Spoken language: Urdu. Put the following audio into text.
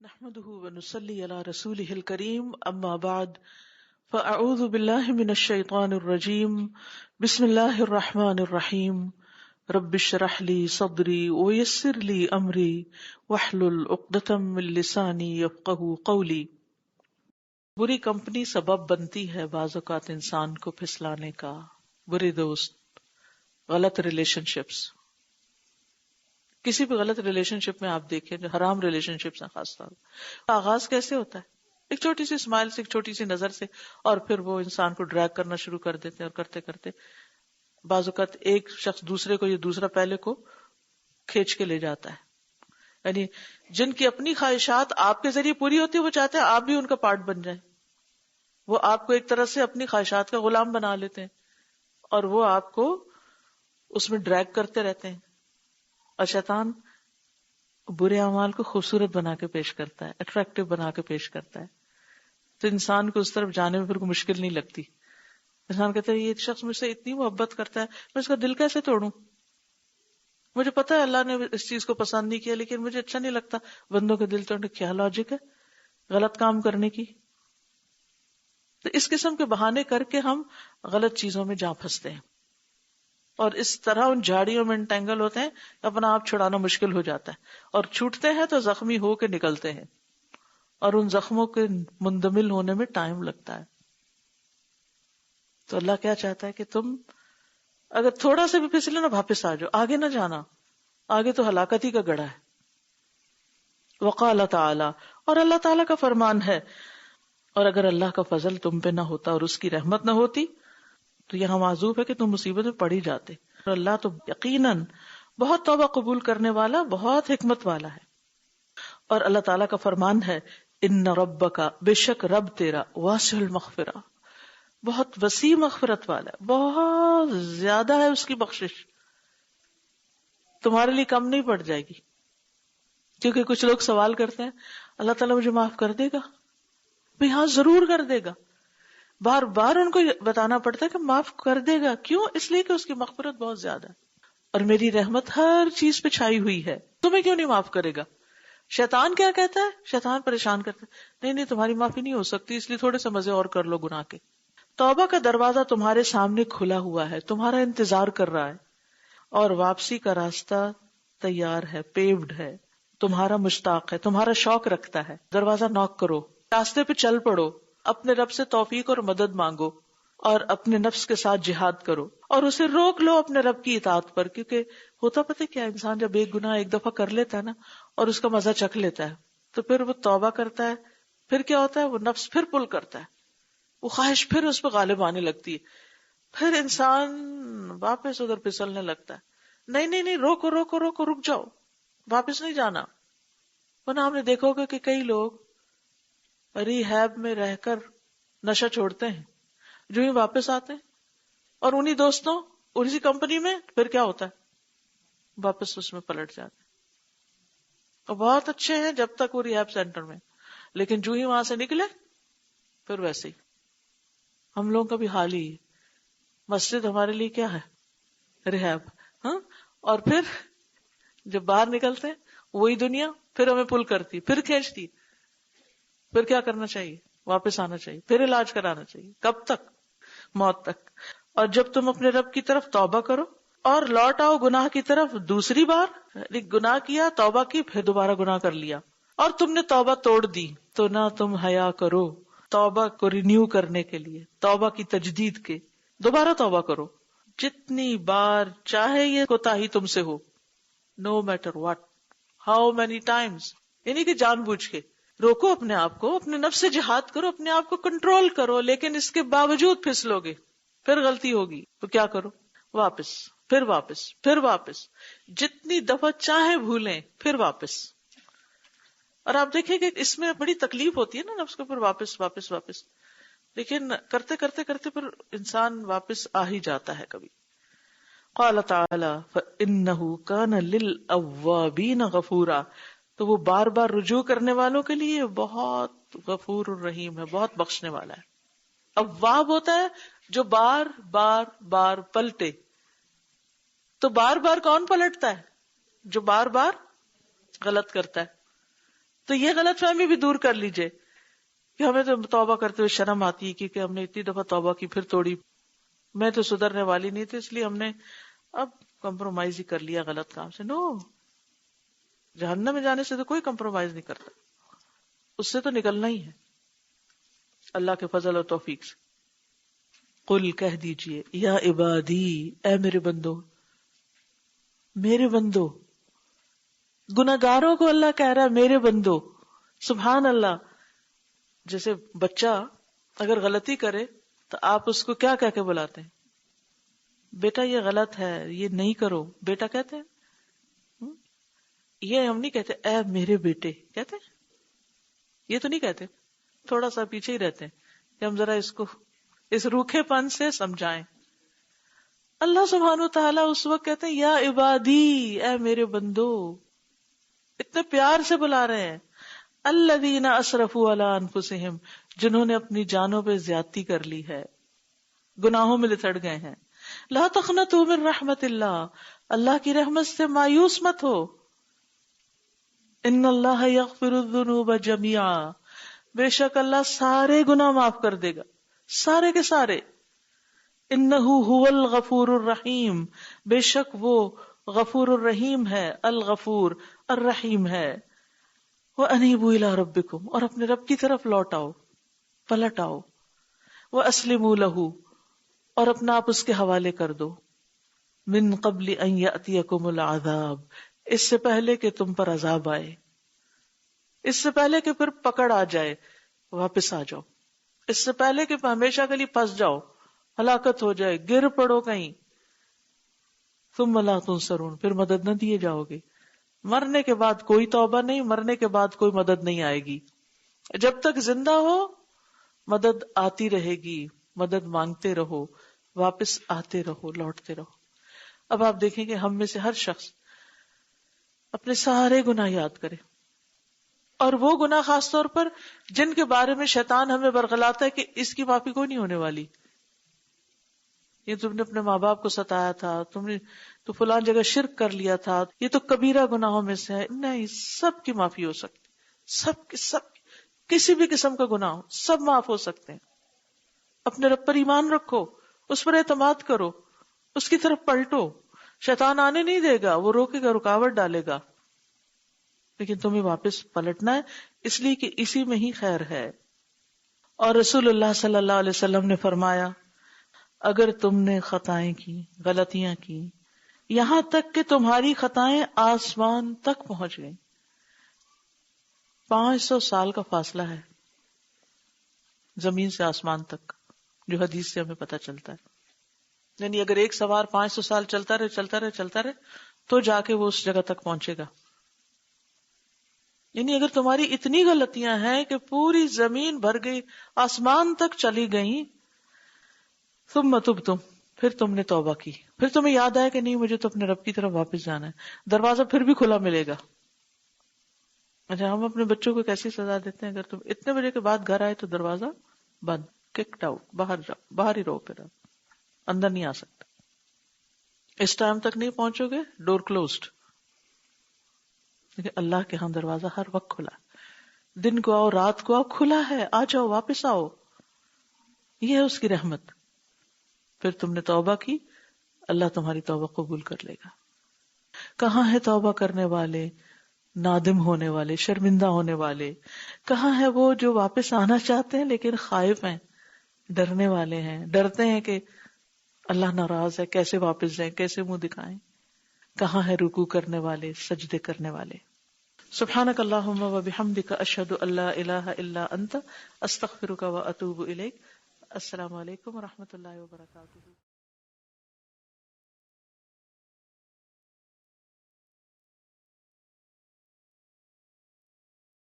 نحمده ونصلي على رسوله الكريم اما بعد فاعوذ بالله من الشيطان الرجيم بسم الله الرحمن الرحيم رب اشرح لي صدري ويسر لي امري واحلل عقدة من لساني يفقهوا قولي. بری کمپنی سبب بنتی ہے بعض اوقات انسان کو پھسلانے کا. برے دوست، غلط ریلیشن شپس. کسی بھی غلط ریلیشن شپ میں آپ دیکھیں، جو حرام ریلیشن شپس ہیں خاص طور پر، آغاز کیسے ہوتا ہے؟ ایک چھوٹی سی اسمائل سے، ایک چھوٹی سی نظر سے، اور پھر وہ انسان کو ڈریگ کرنا شروع کر دیتے ہیں، اور کرتے کرتے بعض اوقات ایک شخص دوسرے کو یا دوسرا پہلے کو کھینچ کے لے جاتا ہے. یعنی جن کی اپنی خواہشات آپ کے ذریعے پوری ہوتی ہے، وہ چاہتے ہیں آپ بھی ان کا پارٹ بن جائیں. وہ آپ کو ایک طرح سے اپنی خواہشات کا غلام بنا لیتے ہیں، اور وہ آپ کو اس میں ڈریگ کرتے رہتے ہیں. اور شیطان برے اعمال کو خوبصورت بنا کے پیش کرتا ہے، اٹریکٹیو بنا کے پیش کرتا ہے، تو انسان کو اس طرف جانے میں پھر کوئی مشکل نہیں لگتی. انسان کہتا ہے یہ شخص مجھ سے اتنی محبت کرتا ہے، میں اس کا دل کیسے توڑوں؟ مجھے پتا ہے اللہ نے اس چیز کو پسند نہیں کیا، لیکن مجھے اچھا نہیں لگتا بندوں کے دل توڑنے. کیا لاجک ہے غلط کام کرنے کی؟ تو اس قسم کے بہانے کر کے ہم غلط چیزوں میں جا پھنستے ہیں، اور اس طرح ان جھاڑیوں میں انٹینگل ہوتے ہیں، اپنا آپ چھڑانا مشکل ہو جاتا ہے، اور چھوٹتے ہیں تو زخمی ہو کے نکلتے ہیں، اور ان زخموں کے مندمل ہونے میں ٹائم لگتا ہے. تو اللہ کیا چاہتا ہے کہ تم اگر تھوڑا سا بھی پھسلے نا، واپس آ جاؤ، آگے نہ جانا، آگے تو ہلاکت ہی کا گڑھا ہے. وقال تعالی، اور اللہ تعالیٰ کا فرمان ہے، اور اگر اللہ کا فضل تم پہ نہ ہوتا اور اس کی رحمت نہ ہوتی تو یہاں معذوف ہے کہ تم مصیبت میں پڑ ہی جاتے. اور اللہ تو یقیناً بہت توبہ قبول کرنے والا، بہت حکمت والا ہے. اور اللہ تعالیٰ کا فرمان ہے، ان ربک، بے شک رب تیرا، واسع المغفرہ، بہت وسیع مغفرت والا ہے، بہت زیادہ ہے اس کی بخشش، تمہارے لیے کم نہیں پڑ جائے گی. کیونکہ کچھ لوگ سوال کرتے ہیں اللہ تعالیٰ مجھے معاف کر دے گا؟ بھئی ہاں ضرور کر دے گا. بار بار ان کو بتانا پڑتا ہے کہ معاف کر دے گا. کیوں؟ اس لیے کہ اس کی مغفرت بہت زیادہ ہے، اور میری رحمت ہر چیز پہ چھائی ہوئی ہے. تمہیں کیوں نہیں معاف کرے گا؟ شیطان کیا کہتا ہے؟ شیطان پریشان کرتا ہے، نہیں تمہاری معافی نہیں ہو سکتی، اس لیے تھوڑے سے مزے اور کر لو گناہ کے. توبہ کا دروازہ تمہارے سامنے کھلا ہوا ہے، تمہارا انتظار کر رہا ہے، اور واپسی کا راستہ تیار ہے، پیوڈ ہے، تمہارا مشتاق ہے، تمہارا شوق رکھتا ہے. دروازہ نوک کرو، راستے پہ چل پڑو، اپنے رب سے توفیق اور مدد مانگو، اور اپنے نفس کے ساتھ جہاد کرو، اور اسے روک لو اپنے رب کی اطاعت پر. کیونکہ ہوتا پتہ کیا، انسان جب ایک گناہ ایک دفعہ کر لیتا ہے نا، اور اس کا مزہ چکھ لیتا ہے، تو پھر وہ توبہ کرتا ہے. پھر کیا ہوتا ہے؟ وہ نفس پھر پل کرتا ہے، وہ خواہش پھر اس پہ غالب آنے لگتی ہے، پھر انسان واپس ادھر پھسلنے لگتا ہے. نہیں، روکو روکو روکو، رک جاؤ، واپس نہیں جانا. ورنہ ہم نے دیکھا ہوگا کہ کئی لوگ ریہیب میں رہ کر نشہ چھوڑتے ہیں، جو ہی واپس آتے ہیں اور انہی دوستوں اور اسی کمپنی میں، پھر کیا ہوتا ہے؟ واپس اس میں پلٹ جاتے ہیں. اور بہت اچھے ہیں جب تک وہ ریہیب سینٹر میں، لیکن جو ہی وہاں سے نکلے پھر ویسے ہی. ہم لوگوں کا بھی حال ہی ہے. مسجد ہمارے لیے کیا ہے؟ ریہیب. ہاں، اور پھر جب باہر نکلتے ہیں وہی دنیا پھر ہمیں پل کرتی، پھر کھینچتی. پھر کیا کرنا چاہیے؟ واپس آنا چاہیے، پھر علاج کرانا چاہیے. کب تک؟ موت تک. اور جب تم اپنے رب کی طرف توبہ کرو اور لوٹ آؤ گناہ کی طرف دوسری بار، یعنی گناہ کیا، توبہ کی، پھر دوبارہ گناہ کر لیا، اور تم نے توبہ توڑ دی، تو نہ تم حیا کرو توبہ کو رینیو کرنے کے لیے، توبہ کی تجدید کے. دوبارہ توبہ کرو جتنی بار چاہے یہ کوتاہی تم سے ہو، no matter what, how many times. یعنی کہ جان بوجھ کے روکو اپنے آپ کو، اپنے نفس سے جہاد کرو، اپنے آپ کو کنٹرول کرو. لیکن اس کے باوجود پھسلو گے، پھر غلطی ہوگی تو کیا کرو؟ واپس، پھر واپس، پھر واپس، جتنی دفعہ چاہے بھولیں، پھر واپس. اور آپ دیکھیں کہ اس میں بڑی تکلیف ہوتی ہے نا نفس کو، پھر واپس واپس واپس. لیکن کرتے کرتے کرتے پھر انسان واپس آ ہی جاتا ہے کبھی. قال تعالی فإنه كان للأوابین غفورا، تو وہ بار بار رجوع کرنے والوں کے لیے بہت غفور الرحیم ہے، بہت بخشنے والا ہے. اواب ہوتا ہے جو بار بار بار پلٹے. تو بار بار کون پلٹتا ہے؟ جو بار بار غلط کرتا ہے. تو یہ غلط فہمی بھی دور کر لیجئے کہ ہمیں تو توبہ کرتے ہوئے شرم آتی ہے کیونکہ ہم نے اتنی دفعہ توبہ کی پھر توڑی، میں تو سدھرنے والی نہیں تھی اس لیے ہم نے اب کمپرومائز ہی کر لیا غلط کام سے. نو، جہنم میں جانے سے تو کوئی کمپرومائز نہیں کرتا، اس سے تو نکلنا ہی ہے اللہ کے فضل اور توفیق سے. قل کہہ دیجئے یا عبادی، اے میرے بندو، میرے بندو. گناہگاروں کو اللہ کہہ رہا ہے میرے بندو. سبحان اللہ. جیسے بچہ اگر غلطی کرے تو آپ اس کو کیا کہہ کے بلاتے ہیں؟ بیٹا یہ غلط ہے، یہ نہیں کرو، بیٹا کہتے ہیں. یہ ہم نہیں کہتے اے میرے بیٹے، کہتے ہیں؟ یہ تو نہیں کہتے، تھوڑا سا پیچھے ہی رہتے ہیں کہ ہم ذرا اس کو اس روکھے پن سے سمجھائیں. اللہ سبحانہ و تعالیٰ اس وقت کہتے ہیں یا عبادی، اے میرے بندو. اتنے پیار سے بلا رہے ہیں. الذین اسرفوا علی انفسہم، جنہوں نے اپنی جانوں پہ زیادتی کر لی ہے، گناہوں میں لتڑ گئے ہیں. لا تقنطوا من رحمت اللہ، اللہ کی رحمت سے مایوس مت ہو. ان اللہ یغفر الذنوب جميعا، بے شک اللہ سارے گناہ معاف کر دے گا، سارے کے سارے. انہ هو الغفور الرحیم، بے شک وہ غفور الرحیم ہے، الغفور الرحیم ہے. وَأَنِيبُوا إِلَىٰ رَبِّكُمْ، اور اپنے رب کی طرف لوٹ آؤ، پلٹ آؤ. وَأَسْلِمُوا لَهُ، اور اپنا آپ اس کے حوالے کر دو. مِن قَبْلِ أَن يَأْتِيَكُمُ الْعَذَابُ، اس سے پہلے کہ تم پر عذاب آئے، اس سے پہلے کہ پھر پکڑ آ جائے، واپس آ جاؤ. اس سے پہلے کہ ہمیشہ کے لیے پھنس جاؤ، ہلاکت ہو جائے، گر پڑو کہیں. ثُمَّ لَا تُنصَرُونَ، پھر مدد نہ دیے جاؤ گے. مرنے کے بعد کوئی توبہ نہیں، مرنے کے بعد کوئی مدد نہیں آئے گی. جب تک زندہ ہو مدد آتی رہے گی، مدد مانگتے رہو، واپس آتے رہو، لوٹتے رہو. اب آپ دیکھیں کہ ہم میں سے ہر شخص اپنے سارے گناہ یاد کرے، اور وہ گناہ خاص طور پر جن کے بارے میں شیطان ہمیں برگلاتا ہے کہ اس کی معافی کوئی نہیں ہونے والی. یہ تم نے اپنے ماں باپ کو ستایا تھا، تم نے تو فلان جگہ شرک کر لیا تھا، یہ تو کبیرہ گناہوں میں سے ہے. نہیں، سب کی معافی ہو سکتی، سب کسی بھی قسم کا گناہ ہو، سب معاف ہو سکتے ہیں. اپنے رب پر ایمان رکھو، اس پر اعتماد کرو، اس کی طرف پلٹو. شیطان آنے نہیں دے گا، وہ روکے گا، رکاوٹ ڈالے گا، لیکن تمہیں واپس پلٹنا ہے، اس لیے کہ اسی میں ہی خیر ہے. اور رسول اللہ صلی اللہ علیہ وسلم نے فرمایا اگر تم نے خطائیں کی، غلطیاں کی، یہاں تک کہ تمہاری خطائیں آسمان تک پہنچ گئیں، 500 سال کا فاصلہ ہے زمین سے آسمان تک، جو حدیث سے ہمیں پتہ چلتا ہے. یعنی اگر ایک سوار 500 سال چلتا رہے تو جا کے وہ اس جگہ تک پہنچے گا. یعنی اگر تمہاری اتنی غلطیاں ہیں کہ پوری زمین بھر گئی، آسمان تک چلی گئیں، ثم تبتم، پھر تم نے توبہ کی، پھر تمہیں یاد آیا کہ نہیں مجھے تو اپنے رب کی طرف واپس جانا ہے، دروازہ پھر بھی کھلا ملے گا. اچھا، ہم اپنے بچوں کو کیسی سزا دیتے ہیں؟ اگر تم اتنے بجے کے بعد گھر آئے تو دروازہ بند، ککڈ آؤٹ، باہر جاؤ، باہر ہی رہو، پھر اندر نہیں آ سکتے. اس ٹائم تک نہیں پہنچو گے، ڈور کلوزڈ. لیکن اللہ کے ہاں دروازہ ہر وقت کھلا، دن کو آؤ رات کو آؤ، کھلا ہے، آ جاؤ، واپس آؤ. یہ ہے اس کی رحمت. پھر تم نے توبہ کی، اللہ تمہاری توبہ قبول کر لے گا. کہاں ہے توبہ کرنے والے، نادم ہونے والے، شرمندہ ہونے والے؟ کہاں ہے وہ جو واپس آنا چاہتے ہیں لیکن خائف ہیں، ڈرنے والے ہیں، ڈرتے ہیں کہ اللہ ناراض ہے، کیسے واپس جائیں، کیسے منہ دکھائیں؟ کہاں ہے رکوع کرنے والے، سجدے کرنے والے؟ سبحانک اللہم و بحمدک، اشہد ان لا الہ الا انت، استغفرک و اتوب الیک. السلام علیکم و رحمۃ اللہ وبرکاتہ.